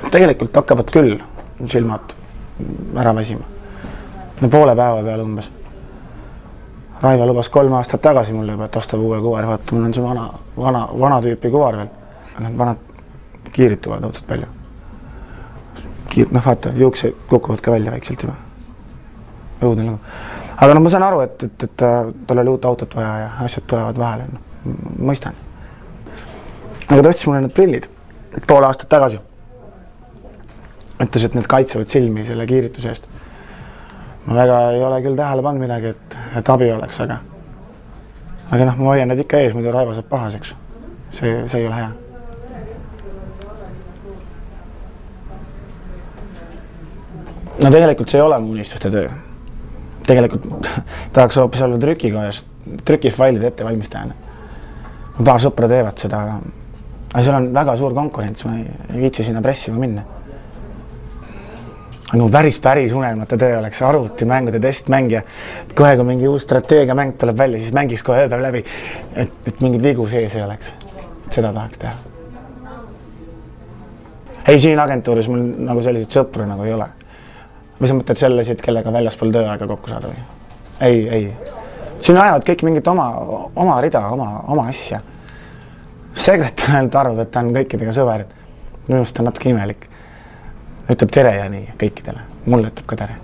Tegelikult hakkavad küll silmad ära väsima. No poole päeva peale umbes. Raivo lubas 3 aastat tagasi mulle juba, et ostab uue kuvar. Vaata, mul on see vana tüüpi kuvar veel. Need vanad kiirituvad õudselt palju. Noh, vaata, juukse kukuvad ka välja väikselt juba. Õudne lugu. Aga no ma saan aru, et tal oli uut autot vaja ja asjad tulevad vahele. No, mõistan. Aga ta võttis mulle need prillid poole aastat tagasi. Ütles, et need kaitsevad silmi selle kiirituse eest. Ma väga ei ole küll tähele pannud midagi, et abi oleks, aga noh, ma hoian need ikka ees, muidu Raivo saab pahaseks. See ei ole hea. No tegelikult see ei ole mu unistuste töö. Tegelikult tahaks hoopis olla trükikojas, trükifailide ettevalmistajana. Paar sõpra teevad seda, aga seal on väga suur konkurents, ma ei viitsi sinna pressima minna. Aga päris unelmata töö oleks arvutimängude testmängija. Kohe, kui mingi uus strateegiamäng tuleb välja, siis mängiks kohe ööpäev läbi, et mingid vigu sees ei oleks. Seda tahaks teha. Ei, siin agentuuris mul nagu selliseid sõpru nagu ei ole. Mis mõtled selliseid, kellega väljaspool tööaega kokku saada või? Ei. Siin ajavad kõik mingit oma rida, oma asja. Sekretär ainult arvab, et ta on kõikidega sõber. Minust on natuke imelik. Ütleb tere ja nii kõikidele. Mulle ütleb ka tere.